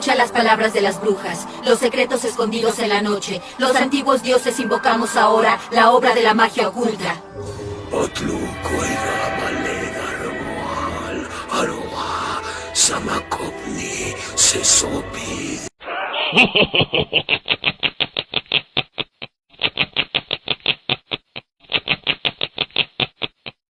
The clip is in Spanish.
Escucha las palabras de las brujas, los secretos escondidos en la noche. Los antiguos dioses invocamos ahora la obra de la magia oculta. Samakopni Sesopid.